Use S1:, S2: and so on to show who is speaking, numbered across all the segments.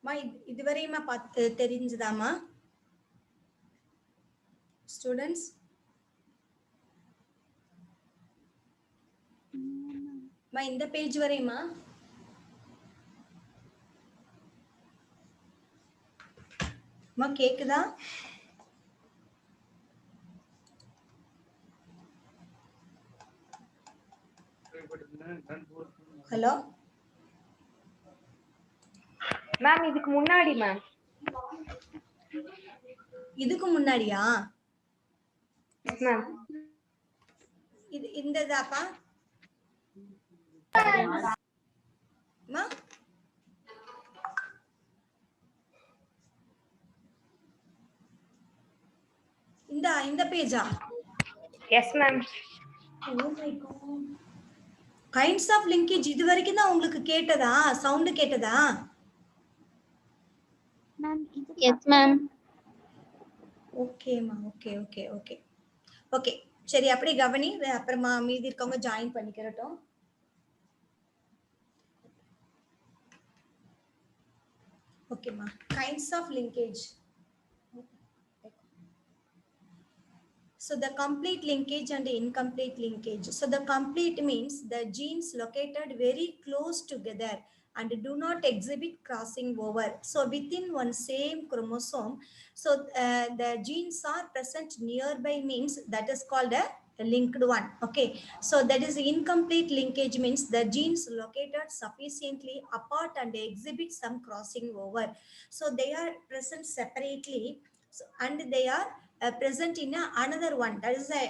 S1: மா இதுவரையுமா தெரிஞ்சதாமா ஸ்டூடெண்ட்ஸ்? மா இந்த பேஜ் வரையுமா? மா கேக்குதா? ஹலோ
S2: மேம் இதுக்கு முன்னாடி மேம்.
S1: இதுக்கு முன்னாடியா?
S2: மேம்
S1: இது இந்ததாப்பா? மா இந்த பேஜா?
S2: Yes ma'am.
S1: Oh my god. Kinds of linkage இது வரைக்கும் தான் உங்களுக்கு கேட்டதா? சவுண்ட் கேட்டதா?
S3: Yes ma'am.
S1: ஓகேம்மா, ஓகே ஓகே ஓகே ஓகே. சரி அப்படி கவனி, அப்புறமா மீதி இருக்கவங்க ஜாயின் பண்ணிக்கிறட்டும். ஓகேம்மா. Kinds of linkage. So the complete linkage and incomplete linkage. So the complete means the genes located very close together and do not exhibit crossing over. So within one same chromosome, so the genes are present nearby means that is called a linked one. Okay, so that is incomplete linkage means the genes located sufficiently apart and exhibit some crossing over. So they are present separately, so, and they are present in another one, that is a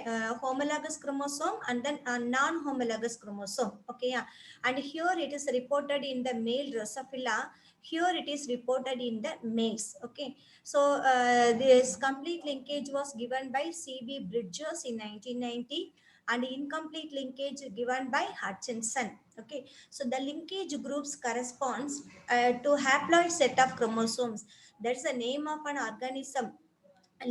S1: homologous chromosome and then a non-homologous chromosome. Okay, yeah. And here it is reported in the male Drosophila, here it is reported in the males. Okay, so this complete linkage was given by C.B. Bridges in 1990 and incomplete linkage given by Hutchinson. Okay, so the linkage groups corresponds to haploid set of chromosomes. That's the name of an organism.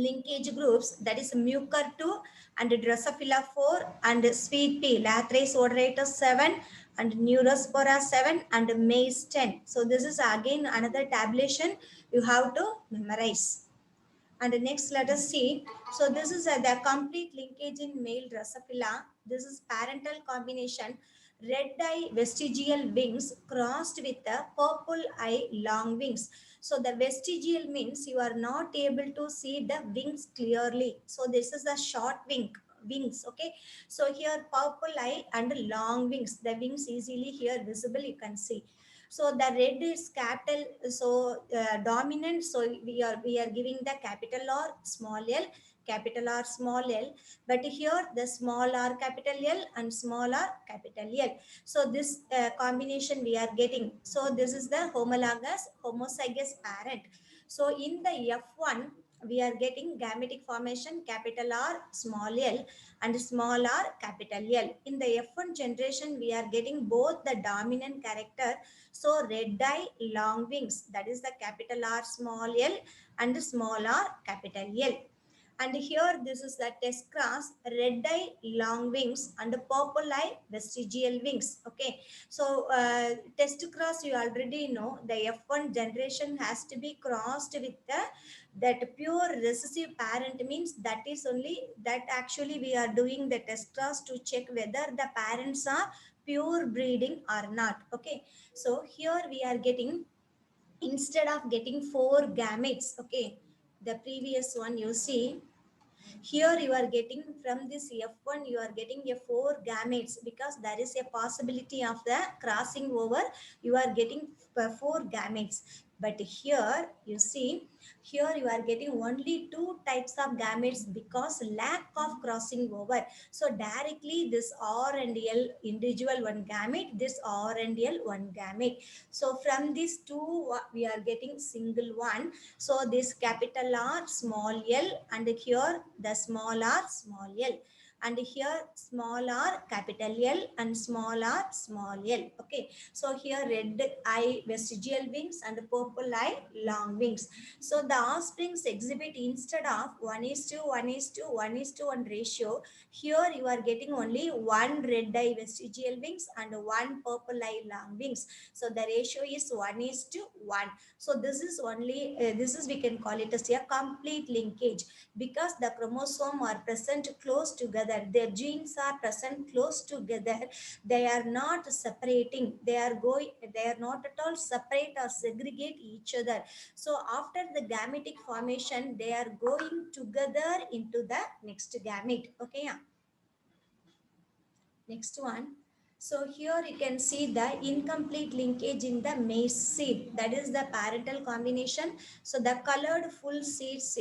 S1: Linkage groups, that is Mucor 2 and Drosophila 4 and Sweet pea, Lathrace odoratus 7 and Neurospora 7 and Maize 10. So this is again another tabulation you have to memorize. And next let us see. So this is the complete linkage in male Drosophila. This is parental combination, red eye vestigial wings crossed with the purple eye long wings. So the vestigial means you are not able to see the wings clearly. So this is a short wings. Okay, so here purple eye and long wings, the wings easily here visible, you can see. So the red is capital, so dominant, so we are giving the capital R small l, capital R small l, but here the small r capital L and small r capital L. So this combination we are getting. So this is the homozygous parent. So in the F1 we are getting gametic formation capital R small l and small r capital L. In the F1 generation we are getting both the dominant character, so red eye long wings, that is the capital R small l and small r capital L. And here this is the test cross, red eye long wings and purple eye vestigial wings. Okay, so test cross you already know, the F1 generation has to be crossed with that pure recessive parent, means that is only that actually we are doing the test cross to check whether the parents are pure breeding or not. Okay, so here we are getting, instead of getting 4 gametes, okay, the previous one you see, here you are getting from this F1 you are getting a 4 gametes, because there is a possibility of the crossing over, you are getting 4 gametes. But here you see, here you are getting only 2 types of gametes because lack of crossing over. So directly this R and L individual one gamete, this R and L one gamete. So from these two we are getting single one. So this capital R small l and here the small r small l. and here small r capital L and small r small l. Okay, so here red eye vestigial wings and purple eye long wings. So the offsprings exhibit instead of 1:1:1:1 ratio, here you are getting only one red eye vestigial wings and one purple eye long wings. So the ratio is 1:1. So this is only, this is we can call it as a complete linkage, because the chromosome are present close together. Their genes are present close together. They are not separating. They are not at all separate or segregate each other. So after the gametic formation, they are going together into the next gamete. Okay, yeah. Next one. So here you can see the incomplete linkage in the maize seed. That is the parental combination. So the colored full seeds,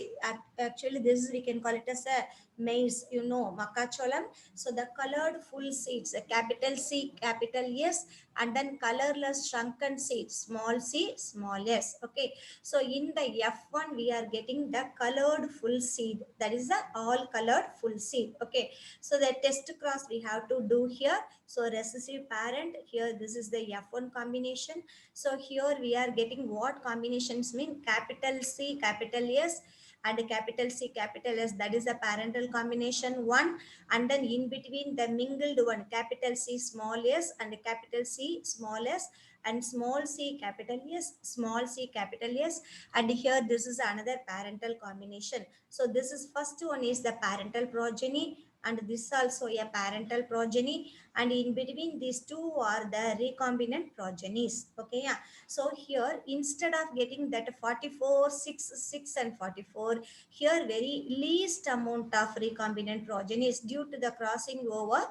S1: actually this we can call it as a maize, you know, makacholam. So the colored full seeds, a capital C, capital S, and then colorless shrunken seeds, small c, small s. Okay. So in the F1, we are getting the colored full seed. That is the all colored full seed. Okay. So the test cross we have to do here. So recessive parent, here this is the F1 combination. So here we are getting what combinations mean, capital C, capital S and capital C, capital S, that is the parental combination one. And then in between the mingled one, capital C, small s and capital C, small s, and small c, capital S, small c, capital S. And here this is another parental combination. So this is first one is the parental progeny, and this also a parental progeny, and in between these two are the recombinant progenies. Okay, yeah. So here instead of getting that 44, 6, 6 and 44, here very least amount of recombinant progenies due to the crossing over,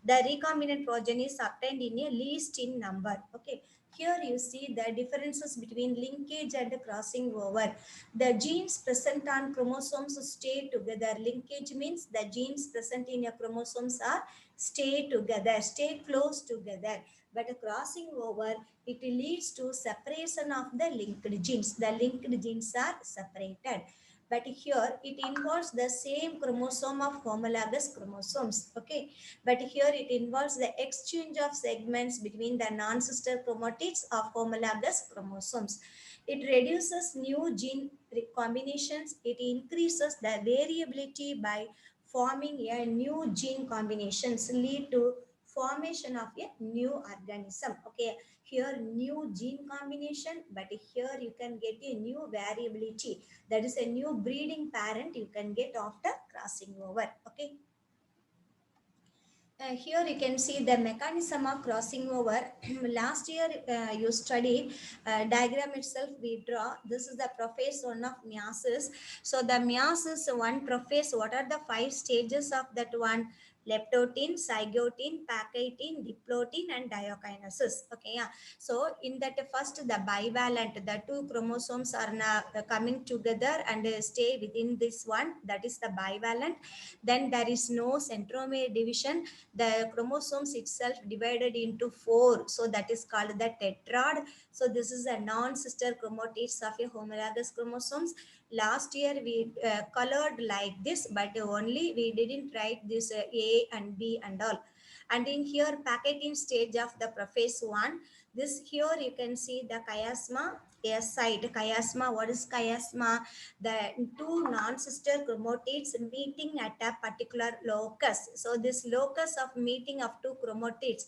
S1: the recombinant progenies obtained in a least in number. Okay, here you see the differences between linkage and crossing over. The genes present on chromosomes stay together. Linkage means the genes present in your chromosomes are stay together, stay close together. But crossing over, it leads to separation of the linked genes. The linked genes are separated. But here it involves the same chromosome of homologous chromosomes. Okay. But here it involves the exchange of segments between the non-sister chromatids of homologous chromosomes. It reduces new gene combinations. It increases the variability by forming a new gene combinations, lead to formation of a new organism. Okay, here new gene combination, but here you can get a new variability. That is a new breeding parent you can get after crossing over. Okay. Here you can see the mechanism of crossing over. Last year you studied diagram itself we draw. This is the prophase one of meiosis. So the meiosis one prophase, what are the 5 stages of that one? Leptotin, zygotine, pachytine, diplotin and diokinesis. Okay, yeah. So in that first the bivalent, the two chromosomes are now coming together and stay within this one, that is the bivalent. Then there is no centromere division, the chromosomes itself divided into 4, so that is called the tetrad. So this is a non-sister chromatids of a homologous chromosomes. Last year we colored like this, but only we didn't write this A and B and all. And in here packaging stage of the prophase one, this here you can see the chiasma, a site chiasma. What is chiasma? The two non-sister chromatids meeting at a particular locus. So this locus of meeting of two chromatids,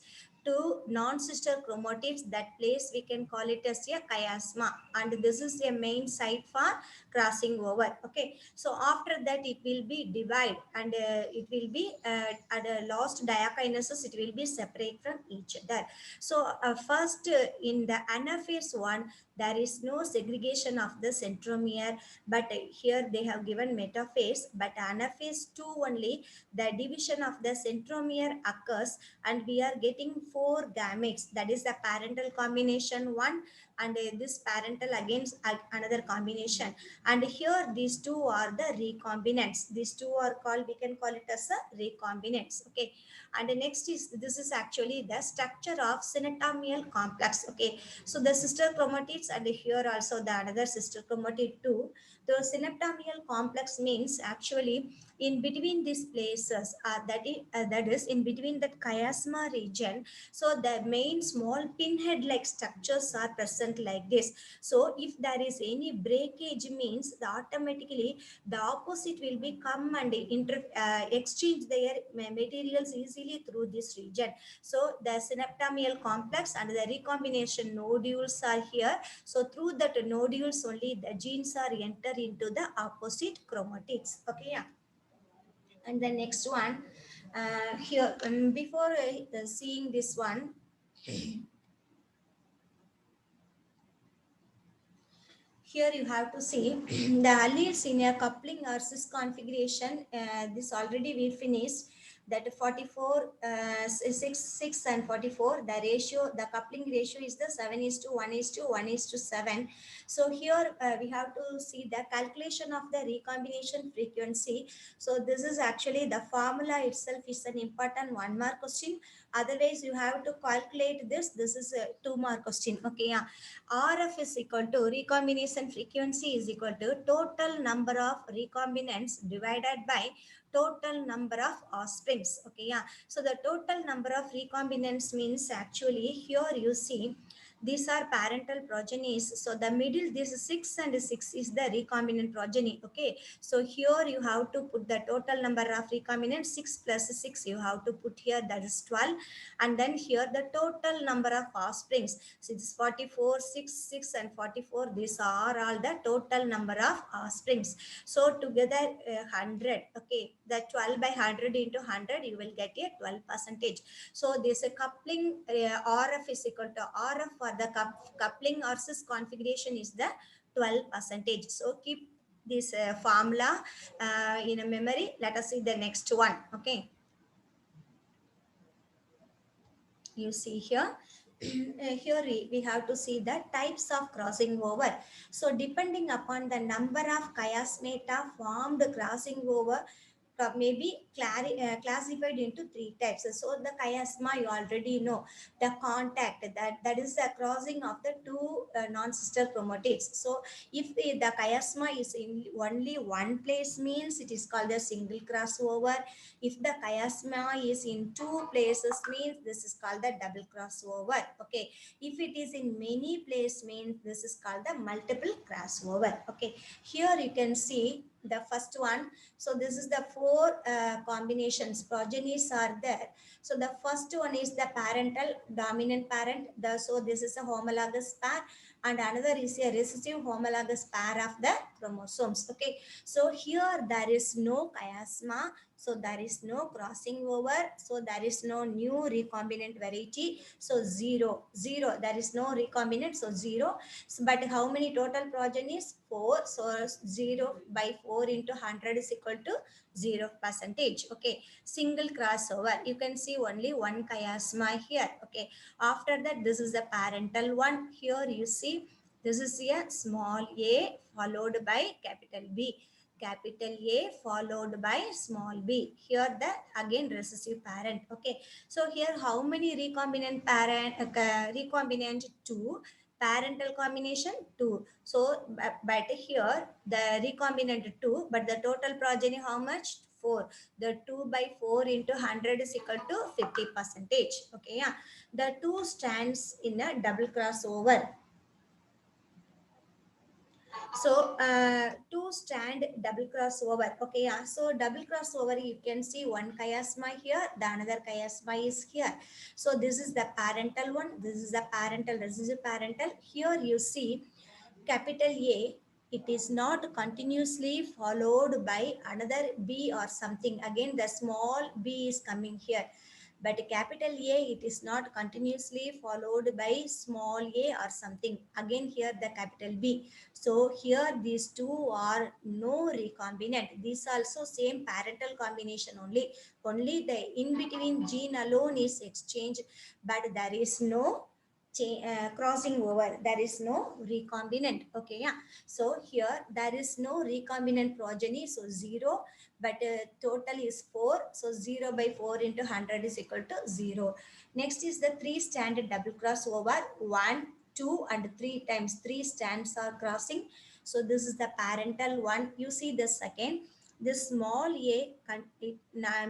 S1: two non-sister chromatids, that place we can call it as a chiasma, and this is a main site for crossing over. Okay, so after that it will be divide, and it will be at a lost diakinesis, it will be separate from each other. So first in the anaphase one, there is no segregation of the centromere, but here they have given metaphase. But anaphase 2 only, the division of the centromere occurs, and we are getting 4 gametes. That is the parental combination 1, and this parental against another combination. And here these two are the recombinants. These two are called, we can call it as a recombinants. Okay. And the next is, this is actually the structure of synatomial complex. Okay, so the sister chromatids, and here also the another sister chromatid too. The synaptomial complex means actually in between these places, that is in between that chiasma region. So the main small pinhead like structures are present like this. So if there is any breakage means, the automatically the opposite will be come and exchange their materials easily through this region. So the synaptomial complex and the recombination nodules are here. So through that nodules only the genes are enter into the opposite chromatids. Okay, yeah. And the next one, here before seeing this one, here you have to see the alleles in a coupling or cis configuration. This already we finished that 44, 6 and 44. The ratio, the coupling ratio is the 7 is to 1 is to 1 is to 7. So here we have to see the calculation of the recombination frequency. So this is actually the formula itself is an important 1 mark question. Otherwise you have to calculate this. This is a 2 mark question. Okay, yeah. RF is equal to recombination frequency is equal to total number of recombinants divided by total number of offsprings. Okay, yeah. So the total number of recombinants means actually here you see these are parental progenies. So the middle, this 6 and 6 is the recombinant progeny. Okay, so here you have to put the total number of recombinants, 6 plus 6 you have to put here, that is 12. And then here the total number of offsprings. So it's 44, 6, 6 and 44. These are all the total number of offsprings. So together 100. Okay, the 12 by 100 into 100, you will get a 12 percentage. So this coupling RF is equal to RF for the coupling or cis configuration is the 12 percentage. So keep this formula in a memory. Let us see the next one. Okay, you see here. Here we have to see the types of crossing over. So depending upon the number of chiasmata formed crossing over, may be classified into 3 types. So the chiasma you already know, the contact, that is the crossing of the two non-sister chromatids. So if the chiasma is in only one place means it is called a single crossover. If the chiasma is in two places means this is called the double crossover. Okay, if it is in many places means this is called the multiple crossover. Okay, here you can see the first one. So this is the 4 combinations, progenies are there. So the first one is the parental dominant parent. So this is a homologous pair, and another is a recessive homologous pair of the chromosomes. Okay, so here there is no chiasma, so there is no crossing over, so there is no new recombinant variety. So 0, 0, there is no recombinant, so 0. So, but how many total progenies? 4. So 0 by 4 into 100 is equal to 0 percentage. Okay, single crossover, you can see only one chiasma here. Okay, after that this is the parental one. Here you see this is a small a followed by capital B, capital A followed by small b. Here the again recessive parent. Okay, so here how many recombinant parent? Recombinant 2, parental combination 2. So but here the recombinant 2, but the total progeny how much? 4. The 2 by 4 into 100 is equal to 50 percentage. Okay, yeah. The 2 stands in a double crossover. So two stand double crossover. Okay, yeah. So double crossover, you can see one chiasma here, the another chiasma is here. So this is the parental one, this is the parental, this is the parental. Here you see capital A, it is not continuously followed by another B or something. Again, the small b is coming here. But capital A, it is not continuously followed by small a or something. Again, here the capital B. So here these two are no recombinant. These also same parental combination only. Only the in between gene alone is exchanged, but there is no crossing over, there is no recombinant. Okay, yeah. So here there is no recombinant progeny, so 0, but total is 4, so 0 by 4 into 100 is equal to 0. Next is the 3 standard double cross over, 1, 2 and 3 times 3 strands are crossing. So this is the parental one. You see the second, this small a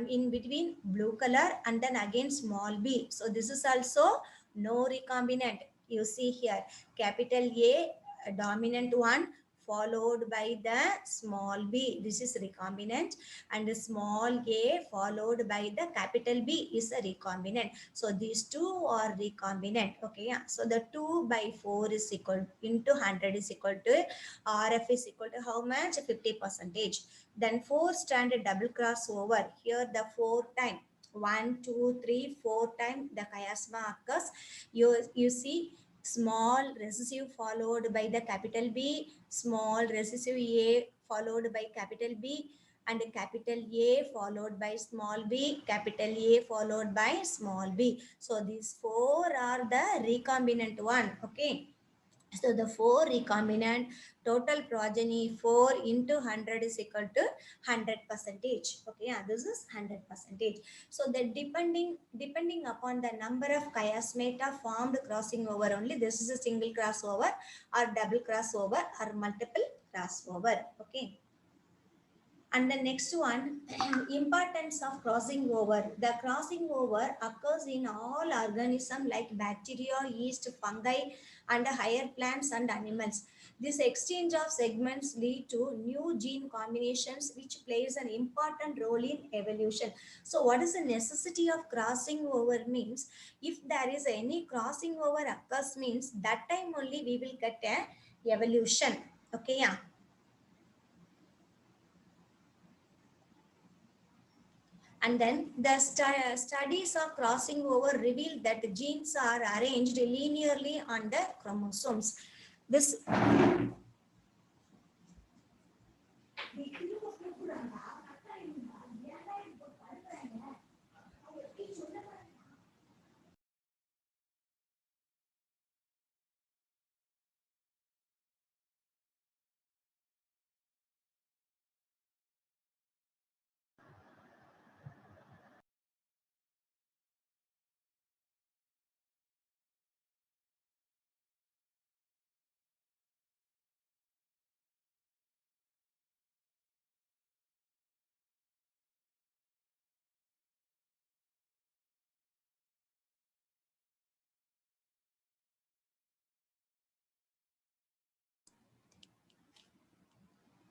S1: in between blue color, and then again small b, so this is also no recombinant. You see here, capital A, dominant one, followed by the small b, this is recombinant, and the small a followed by the capital B is a recombinant. So these two are recombinant. Okay, yeah. So the 2 by 4 is equal into 100 is equal to RF is equal to how much? 50 percentage. Then 4 stranded double cross over. Here the 4 time. 1, 2, 3, 4 time the chiasma occurs. You see small recessive followed by the capital B, small recessive A followed by capital B, and capital A followed by small b, capital A followed by small b. So these 4 are the recombinant one. Okay. So the 4 recombinant, total progeny 4 into 100 is equal to 100 percentage. Okay, yeah, this is 100 percentage. So the depending upon the number of chiasmata formed crossing over only, this is a single crossover or double crossover or multiple crossover. Okay. And the next one, importance of crossing over. The crossing over occurs in all organisms like bacteria, yeast, fungi, and higher plants and animals. This exchange of segments lead to new gene combinations, which plays an important role in evolution. So what is the necessity of crossing over means? If there is any crossing over occurs means, that time only we will get a evolution. Okay, yeah. And then the studies of crossing over reveal that genes are arranged linearly on the chromosomes. This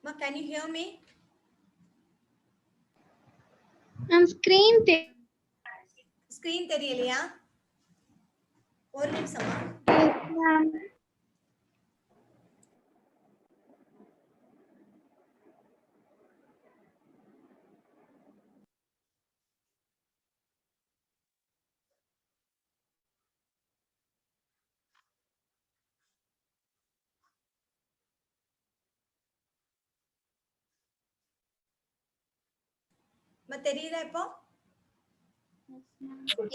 S1: Ma, can you hear me?
S3: Ma'am, screen
S1: Screen தெரியலையா? ஒரு நிமிஷமா.
S3: ma'am.
S1: Ma, தெரியுதா இப்போ?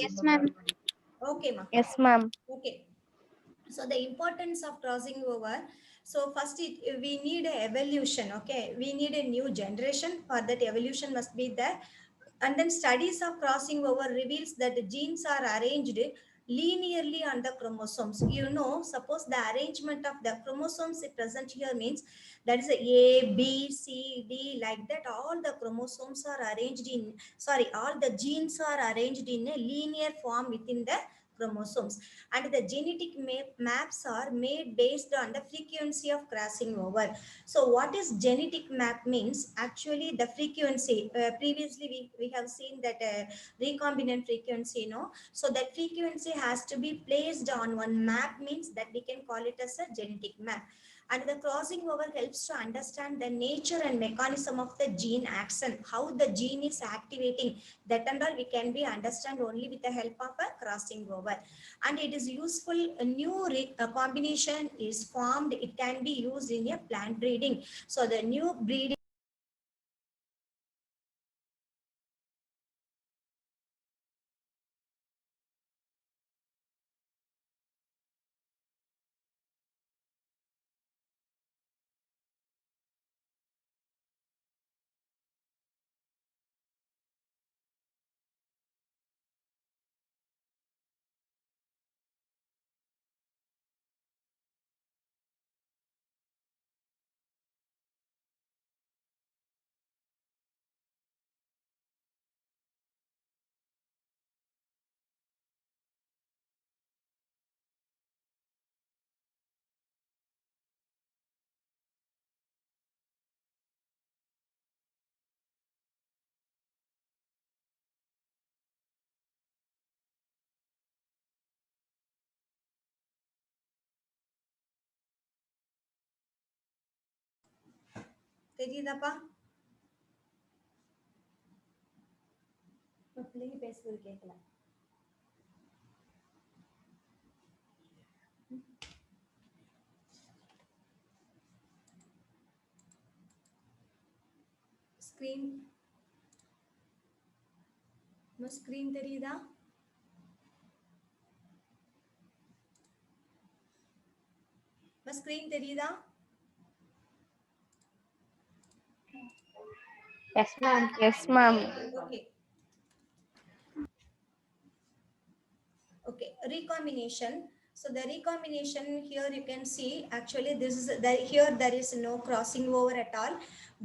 S3: Yes, ma'am.
S1: Okay, ma.
S2: Yes, ma'am.
S1: Okay. So the importance of crossing over. So first we need a evolution. Okay, we need a new generation, for that evolution must be there. And then studies of crossing over reveals that the genes are arranged linearly on the chromosomes. You know, suppose the arrangement of the chromosomes present here means that is A, B, C, D, like that. All the chromosomes are arranged in, sorry, all the genes are arranged in a linear form within the chromosomes, and the genetic maps are made based on the frequency of crossing over. So what is genetic map means? Actually the frequency, previously we have seen that recombinant frequency, no? So that frequency has to be placed on one map means that we can call it as a genetic map. And the crossing over helps to understand the nature and mechanism of the gene action, how the gene is activating, that and all we can be understand only with the help of a crossing over. And it is useful, a new combination is formed, it can be used in a plant breeding. So the new breeding தெரியுதாப்பா? பிள்ளைங்க பேசுறது கேட்கல. Screen screen தெரியுதா? Screen தெரியுதா?
S2: Yes, ma'am.
S4: Yes, ma'am.
S1: Okay. Okay, recombination. So the recombination here you can see actually this is here there is no crossing over at all,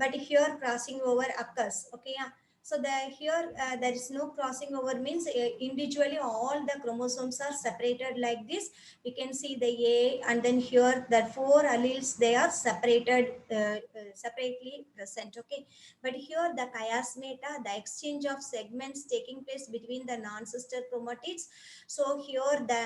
S1: but here crossing over occurs. Okay, yeah. So here there is no crossing over means individually all the chromosomes are separated like this. We can see the A, and then here the 4 alleles they are separated separately present. Okay, but here the chiasmata, the exchange of segments taking place between the non-sister chromatids. So here the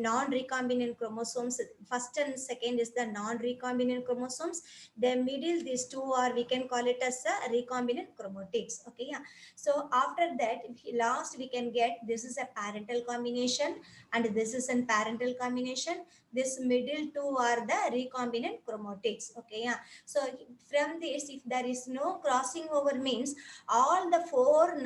S1: non-recombinant chromosomes, first and second is the non-recombinant chromosomes. The middle, these two are, we can call it as a recombinant chromatids. Okay, yeah. So after that, last we can get, this is a parental combination and this is a parental combination. This middle two are the recombinant chromatids. Okay, yeah. So from this, if there is no crossing over means all the 4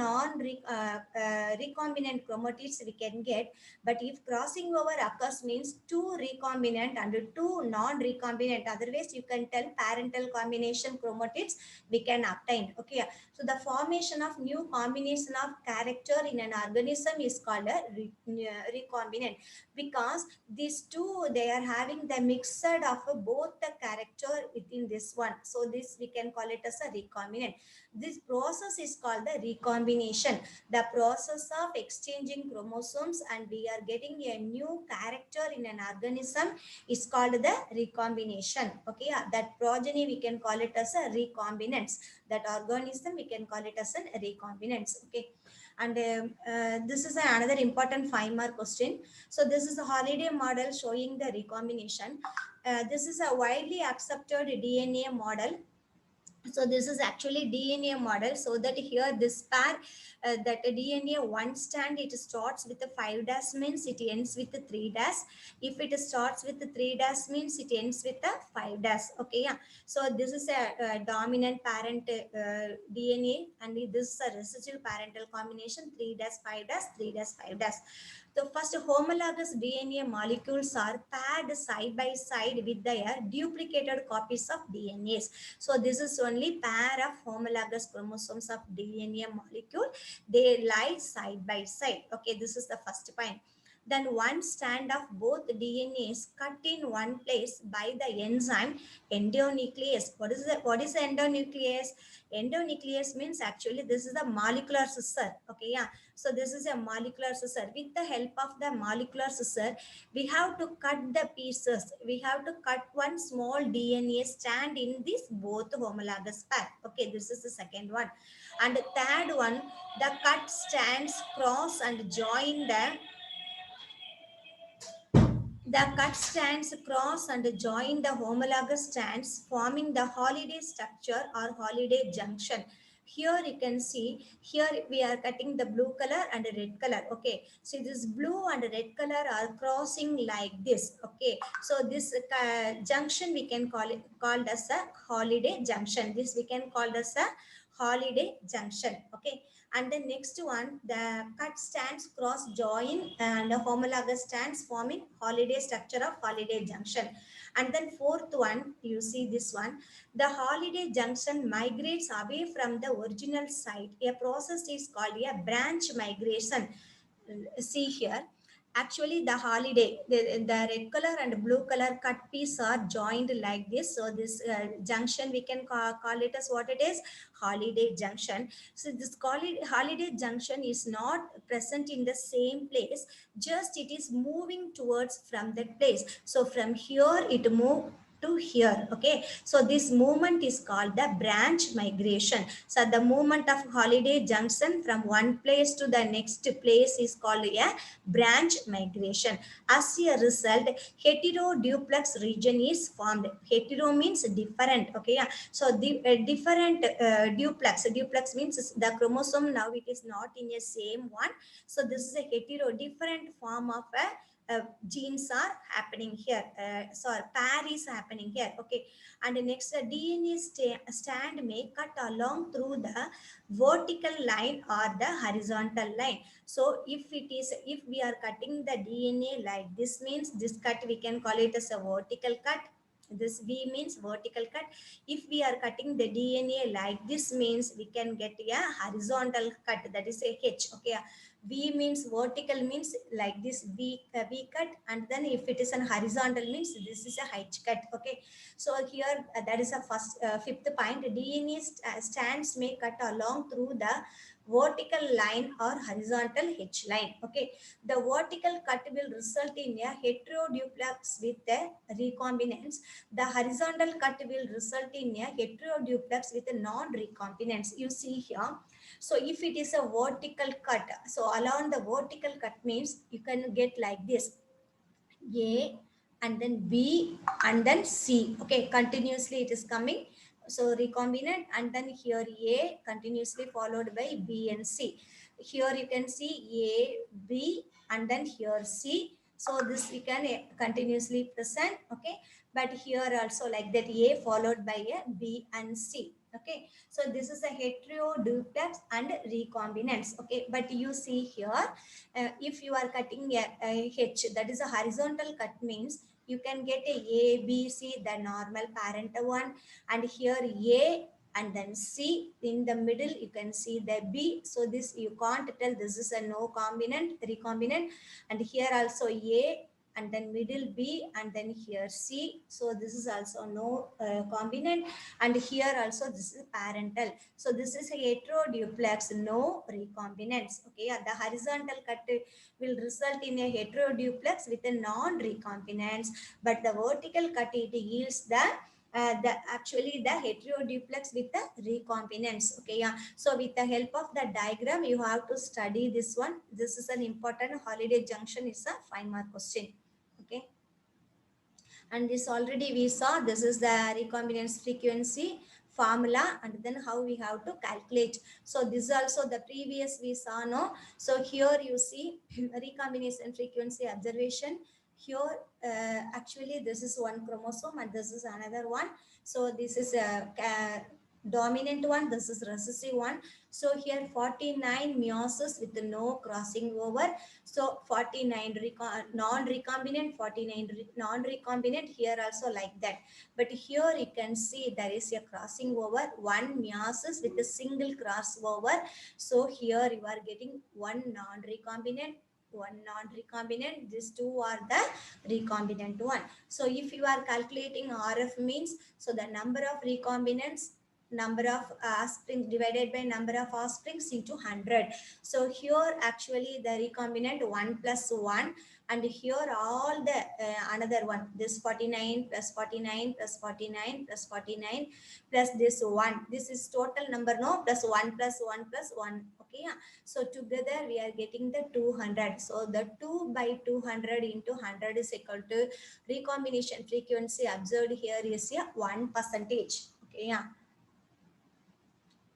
S1: recombinant chromatids we can get, but if crossing over occurs means 2 recombinant and 2 non-recombinant, otherwise you can tell parental combination chromatids we can obtain. Okay, so the formation of new combination of character in an organism is called a recombinant, because these two they are having the mixed of both the character within this one, so this we can call it as a recombinant. This process is called the recombination, the process of exchanging chromosomes and we are getting a new character in an organism is called the recombination. Okay, that progeny we can call it as a recombinants, that organism we can call it as a recombinants. Okay, and this is another important 5-mark question. So this is a Holiday model showing the recombination. This is a widely accepted DNA model. So this is actually DNA model, so that here this pair that DNA one strand, it starts with the 5 dash means it ends with the 3 dash. If it starts with the 3 dash means it ends with the 5 dash. Okay, yeah. So this is a dominant parent DNA and this is a residual parental combination 3 dash 5 dash 3 dash 5 dash. The first homologous DNA molecules are paired side by side with their duplicated copies of DNAs. So this is only pair of homologous chromosomes of DNA molecule. They lie side by side. Okay, this is the first point. Then one strand of both DNAs cut in one place by the enzyme endonuclease. What is the endonuclease? Endonuclease means actually this is the molecular scissor. Okay, yeah. So this is a molecular scissor. With the help of the molecular scissor, we have to cut the pieces. We have to cut one small DNA strand in this both homologous pair. Okay, this is the second one. And the third one, the cut strands cross and join the cut strands cross and join the homologous strands, forming the holiday structure or holiday junction. Here you can see, here we are cutting the blue color and red color. Okay, so this blue and red color are crossing like this. Okay, so this junction we can call it called as a holiday junction. This we can call as a holiday junction. Okay, and the next one, the cut strands cross join and the homologous strands forming holiday structure of holiday junction. And then fourth one, you see this one, the holiday junction migrates away from the original site. A process is called a branch migration. See here, actually the holiday, the red color and blue color cut piece are joined like this. So this junction we can call it as what it is, holiday junction. So this holiday junction is not present in the same place, just it is moving towards from that place. So from here it move to here. Okay, so this movement is called the branch migration. So the movement of Holiday Junction from one place to the next place is called a branch migration. As a result, heteroduplex region is formed. Hetero means different. Okay, yeah. So the different duplex means the chromosome now it is not in a same one. So this is a hetero different form of genes are happening here. Sorry, pair is happening here. Okay, and the next DNA stand may cut along through the vertical line or the horizontal line. So if we are cutting the DNA like this means this cut we can call it as a vertical cut. This V means vertical cut. If we are cutting the DNA like this means we can get a horizontal cut, that is a H. Okay, V means vertical means like this V cut, and then if it is an horizontal means this is a H cut. Okay, so here that is a fifth point. DNA stands may cut along through the vertical line or horizontal H line. Okay, the vertical cut will result in a heteroduplex with a recombinance. The horizontal cut will result in a heteroduplex with a non-recombinance. You see here. So if it is a vertical cut, so along the vertical cut means you can get like this. A and then B and then C. Okay, continuously it is coming. So recombinant, and then here A continuously followed by B and C. Here you can see A, B, and then here C. So this we can continuously present. Okay, but here also like that A followed by a B and C. Okay, so this is a heteroduplex and recombinants. Okay, but you see here if you are cutting a H, that is a horizontal cut means you can get a B, C, the normal parent one, and here A and then C. In the middle you can see the B. So this you can't tell this is a no combinant, recombinant, and here also A and then middle B and then here C. So this is also no combinant, and here also this is parental. So this is a heteroduplex, no recombinants. Okay, the horizontal cut will result in a heteroduplex with a non-recombinants, but the vertical cut it yields the actually the heteroduplex with the recombinants. Okay, yeah. So with the help of the diagram, you have to study this one. This is an important Holiday Junction. Is a 5-mark question. Okay, and this already we saw. This is the recombinance frequency formula, and then how we have to calculate. So this is also the previous we saw. No, so here you see recombination frequency observation. Here actually this is one chromosome and this is another one. So this is a dominant one, this is recessive one. So here 49 meiosis with no crossing over. So 49 non-recombinant, 49 non-recombinant, here also like that. But here you can see there is a crossing over, one meiosis with a single crossover. So here you are getting one non-recombinant, one non-recombinant. These two are the recombinant one. So if you are calculating RF means, so the number of recombinants, number of offspring divided by number of offsprings into 100. So here actually the recombinant 1 plus 1, and here all the another one, this 49 plus 49 plus 49 plus 49 plus this 1. This is total number, no, plus 1 plus 1 plus 1. Okay, yeah. So together we are getting the 200. So the 2 by 200 into 100 is equal to recombination frequency observed here is a 1%. Okay, yeah.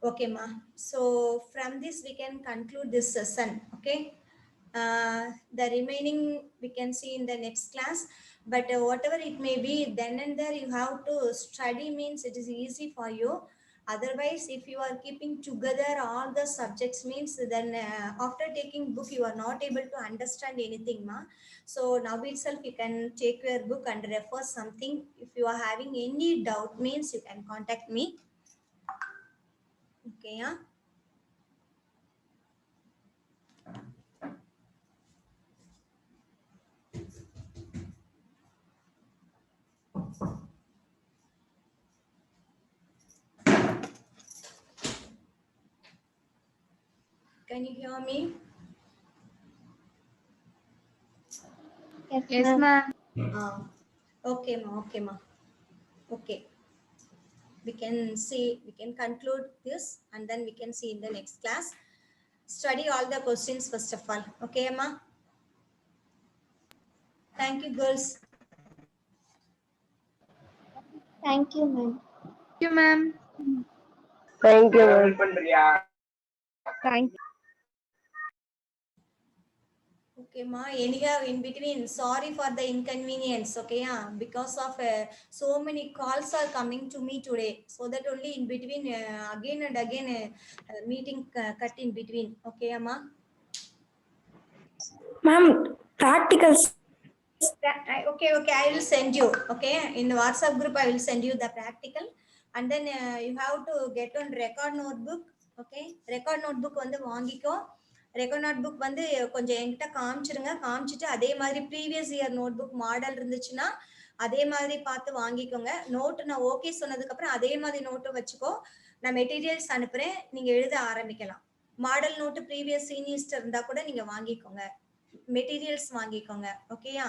S1: Okay, ma. So from this we can conclude this session. Okay. The remaining we can see in the next class. But whatever it may be, then and there you have to study means it is easy for you. Otherwise, if you are keeping together all the subjects means then after taking book you are not able to understand anything, ma. So now itself you can take your book and refer something. If you are having any doubt means you can contact me. Okay, yeah. Can you hear me?
S3: Yes,
S2: Yes,
S3: ma'am.
S2: ma'am.
S1: Okay, ma. Okay, ma. Okay. We can conclude this and then we can see in the next class. Study all the questions first of all. Okay, Emma? Thank you, girls.
S3: Thank you, ma'am.
S4: Thank you, ma'am.
S2: Thank you, ma'am.
S4: Thank
S1: Okay, ma. Anyhow, in between, sorry for the inconvenience. Okay, yeah, because of so many calls are coming to me today, so that only in between, again and again, meeting cut in between. Okay, ma.
S5: Ma'am, practicals.
S1: Okay, I will send you. Okay, in the WhatsApp group, I will send you the practical, and then you have to get on record notebook. Okay, record notebook வந்து வாங்கிக்கோ. Record note book வந்து கொஞ்சம் என்கிட்ட காமிச்சிருங்க, காமிச்சிட்டு அதே மாதிரி previous year notebook model இருந்துச்சுன்னா அதே மாதிரி பார்த்து வாங்கிக்கோங்க. நோட் நான் ஓகே சொன்னதுக்கு அப்புறம் அதே மாதிரி நோட்டும் வச்சுக்கோ. நான் மெட்டீரியல்ஸ் அனுப்புறேன், நீங்க எழுத ஆரம்பிக்கலாம். மாடல் நோட்டு ப்ரீவியஸ் சீனியர்ஸ்ட் இருந்தா கூட நீங்க வாங்கிக்கோங்க, மெட்டீரியல்ஸ் வாங்கிக்கோங்க. ஓகேயா?